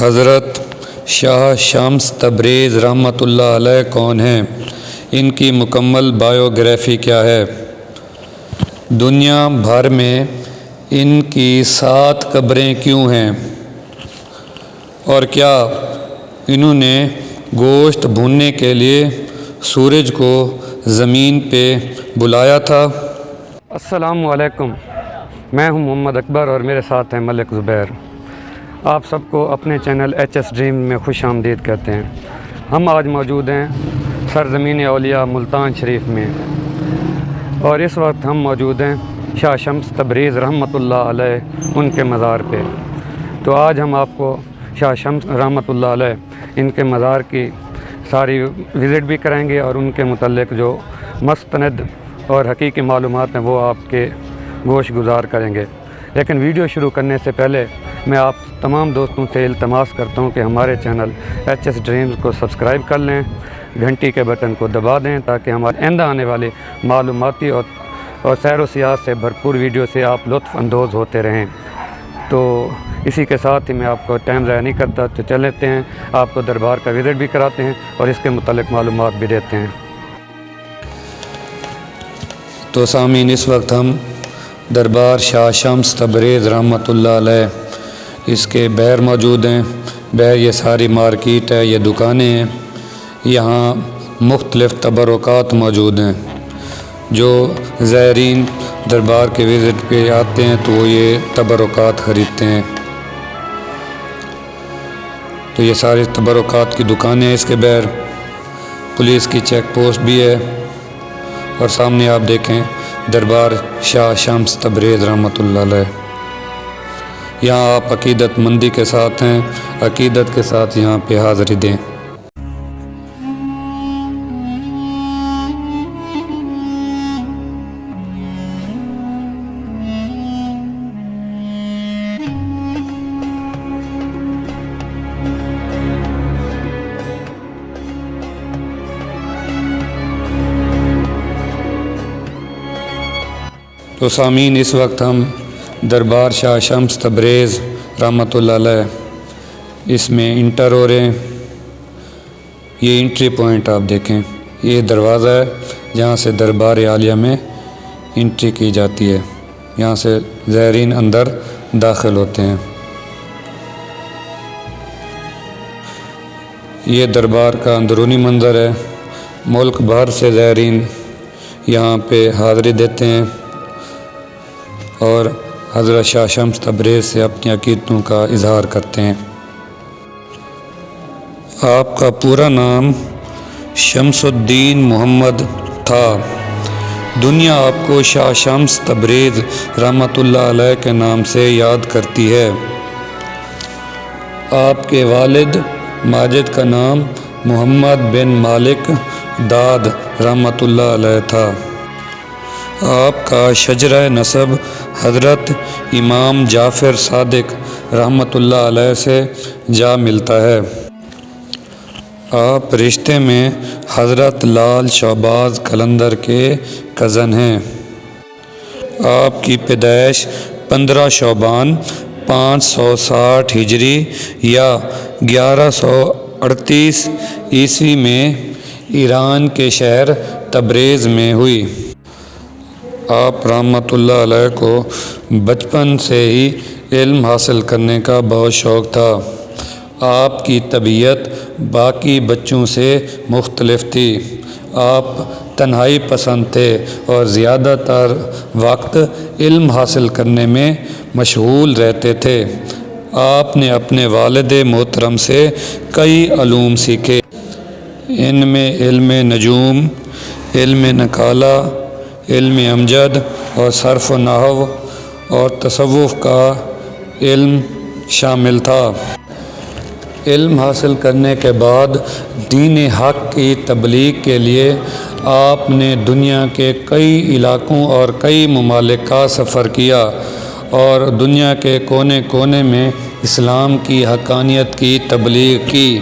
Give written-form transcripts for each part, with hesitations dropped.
حضرت شاہ شمس تبریز رحمۃ اللہ علیہ کون ہیں؟ ان کی مکمل بائیوگرافی کیا ہے؟ دنیا بھر میں ان کی 7 قبریں کیوں ہیں؟ اور کیا انہوں نے گوشت بھوننے کے لیے سورج کو زمین پہ بلایا تھا؟ السلام علیکم، میں ہوں محمد اکبر اور میرے ساتھ ہیں ملک زبیر۔ آپ سب کو اپنے چینل ایچ ایس ڈریم میں خوش آمدید کہتے ہیں۔ ہم آج موجود ہیں سرزمین اولیاء ملتان شریف میں، اور اس وقت ہم موجود ہیں شاہ شمس تبریز رحمۃ اللہ علیہ ان کے مزار پہ۔ تو آج ہم آپ کو شاہ شمس رحمۃ اللہ علیہ ان کے مزار کی ساری وزٹ بھی کریں گے، اور ان کے متعلق جو مستند اور حقیقی معلومات ہیں وہ آپ کے گوش گزار کریں گے۔ لیکن ویڈیو شروع کرنے سے پہلے میں آپ تمام دوستوں سے التماس کرتا ہوں کہ ہمارے چینل ایچ ایس ڈریمز کو سبسکرائب کر لیں، گھنٹی کے بٹن کو دبا دیں تاکہ ہمارے آئندہ آنے والی معلوماتی اور سیر و سیاحت سے بھرپور ویڈیو سے آپ لطف اندوز ہوتے رہیں۔ تو اسی کے ساتھ ہی میں آپ کو ٹائم ضائع نہیں کرتا، تو چلتے ہیں آپ کو دربار کا وزٹ بھی کراتے ہیں اور اس کے متعلق معلومات بھی دیتے ہیں۔ تو سامعین، اس وقت ہم دربار شاہ شمس تبریز رحمۃ اللہ علیہ اس کے باہر موجود ہیں۔ باہر یہ ساری مارکیٹ ہے، یہ دکانیں ہیں، یہاں مختلف تبرکات موجود ہیں۔ جو زائرین دربار کے وزٹ پہ آتے ہیں تو وہ یہ تبرکات خریدتے ہیں۔ تو یہ ساری تبرکات کی دکانیں ہیں۔ اس کے باہر پولیس کی چیک پوسٹ بھی ہے، اور سامنے آپ دیکھیں دربار شاہ شمس تبریز رحمۃ اللہ علیہ۔ یہاں آپ عقیدت مندی کے ساتھ ہیں، عقیدت کے ساتھ یہاں پہ حاضری دیں۔ تو سامعین، اس وقت ہم دربار شاہ شمس تبریز رحمۃ اللہ علیہ اس میں انٹر ہو رہے ہیں۔ یہ انٹری پوائنٹ آپ دیکھیں، یہ دروازہ ہے جہاں سے دربار عالیہ میں انٹری کی جاتی ہے۔ یہاں سے زائرین اندر داخل ہوتے ہیں۔ یہ دربار کا اندرونی منظر ہے۔ ملک بھر سے زائرین یہاں پہ حاضری دیتے ہیں اور حضرت شاہ شمس تبریز سے اپنی عقیدتوں کا اظہار کرتے ہیں۔ آپ کا پورا نام شمس الدین محمد تھا۔ دنیا آپ کو شاہ شمس تبریز رحمۃ اللہ علیہ کے نام سے یاد کرتی ہے۔ آپ کے والد ماجد کا نام محمد بن مالک داد رحمۃ اللہ علیہ تھا۔ آپ کا شجرہ نسب حضرت امام جعفر صادق رحمۃ اللہ علیہ سے جا ملتا ہے۔ آپ رشتے میں حضرت لال شہباز قلندر کے کزن ہیں۔ آپ کی پیدائش 15 شعبان 560 ہجری یا 1138 عیسوی میں ایران کے شہر تبریز میں ہوئی۔ آپ رحمۃ اللہ علیہ کو بچپن سے ہی علم حاصل کرنے کا بہت شوق تھا۔ آپ کی طبیعت باقی بچوں سے مختلف تھی۔ آپ تنہائی پسند تھے اور زیادہ تر وقت علم حاصل کرنے میں مشغول رہتے تھے۔ آپ نے اپنے والد محترم سے کئی علوم سیکھے۔ ان میں علم نجوم، علم نقالہ، علم امجد اور صرف و نحو اور تصوف کا علم شامل تھا۔ علم حاصل کرنے کے بعد دین حق کی تبلیغ کے لیے آپ نے دنیا کے کئی علاقوں اور کئی ممالک کا سفر کیا اور دنیا کے کونے کونے میں اسلام کی حقانیت کی تبلیغ کی۔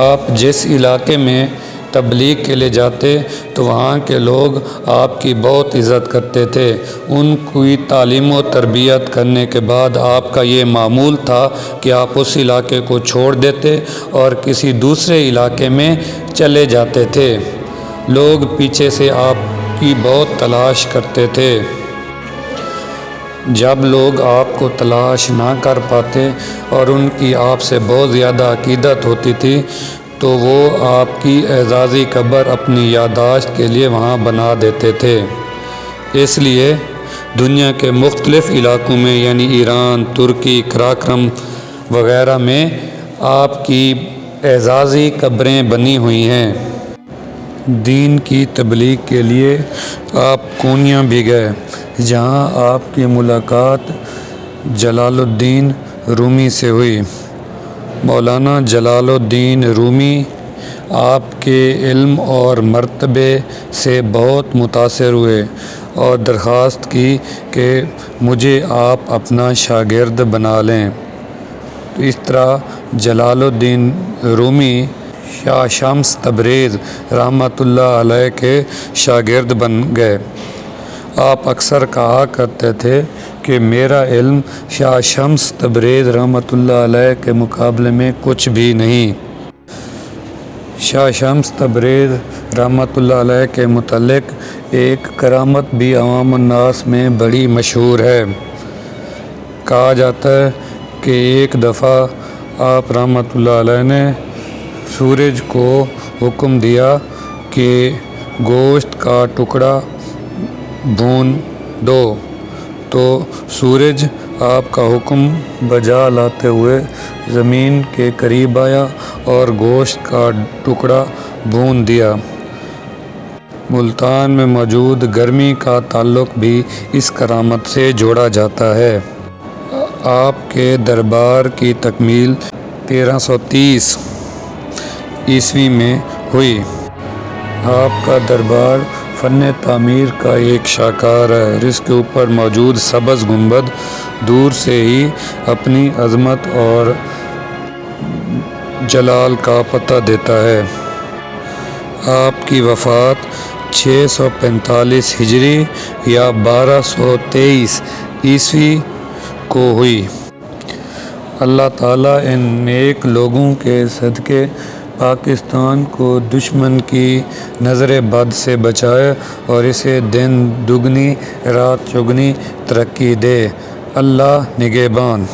آپ جس علاقے میں تبلیغ کے لیے جاتے تو وہاں کے لوگ آپ کی بہت عزت کرتے تھے۔ ان کی تعلیم و تربیت کرنے کے بعد آپ کا یہ معمول تھا کہ آپ اس علاقے کو چھوڑ دیتے اور کسی دوسرے علاقے میں چلے جاتے تھے۔ لوگ پیچھے سے آپ کی بہت تلاش کرتے تھے۔ جب لوگ آپ کو تلاش نہ کر پاتے اور ان کی آپ سے بہت زیادہ عقیدت ہوتی تھی تو وہ آپ کی اعزازی قبر اپنی یادداشت کے لیے وہاں بنا دیتے تھے۔ اس لیے دنیا کے مختلف علاقوں میں یعنی ایران، ترکی، قراقرم وغیرہ میں آپ کی اعزازی قبریں بنی ہوئی ہیں۔ دین کی تبلیغ کے لیے آپ کونیا بھی گئے، جہاں آپ کی ملاقات جلال الدین رومی سے ہوئی۔ مولانا جلال الدین رومی آپ کے علم اور مرتبے سے بہت متاثر ہوئے اور درخواست کی کہ مجھے آپ اپنا شاگرد بنا لیں۔ تو اس طرح جلال الدین رومی شاہ شمس تبریز رحمۃ اللہ علیہ کے شاگرد بن گئے۔ آپ اکثر کہا کرتے تھے کہ میرا علم شاہ شمس تبریز رحمۃ اللہ علیہ کے مقابلے میں کچھ بھی نہیں۔ شاہ شمس تبریز رحمۃ اللہ علیہ کے متعلق ایک کرامت بھی عوام الناس میں بڑی مشہور ہے۔ کہا جاتا ہے کہ ایک دفعہ آپ رحمۃ اللہ علیہ نے سورج کو حکم دیا کہ گوشت کا ٹکڑا بھون دو، تو سورج آپ کا حکم بجا لاتے ہوئے زمین کے قریب آیا اور گوشت کا ٹکڑا بھون دیا۔ ملتان میں موجود گرمی کا تعلق بھی اس کرامت سے جوڑا جاتا ہے۔ آپ کے دربار کی تکمیل 1330 عیسوی میں ہوئی۔ آپ کا دربار فن تعمیر کا ایک شاہکار ہے، جس کے اوپر موجود سبز گنبد دور سے ہی اپنی عظمت اور جلال کا پتہ دیتا ہے۔ آپ کی وفات 645 ہجری یا 1223 عیسوی کو ہوئی۔ اللہ تعالیٰ ان نیک لوگوں کے صدقے پاکستان کو دشمن کی نظر بد سے بچائے اور اسے دن دگنی رات چگنی ترقی دے۔ اللہ نگہبان۔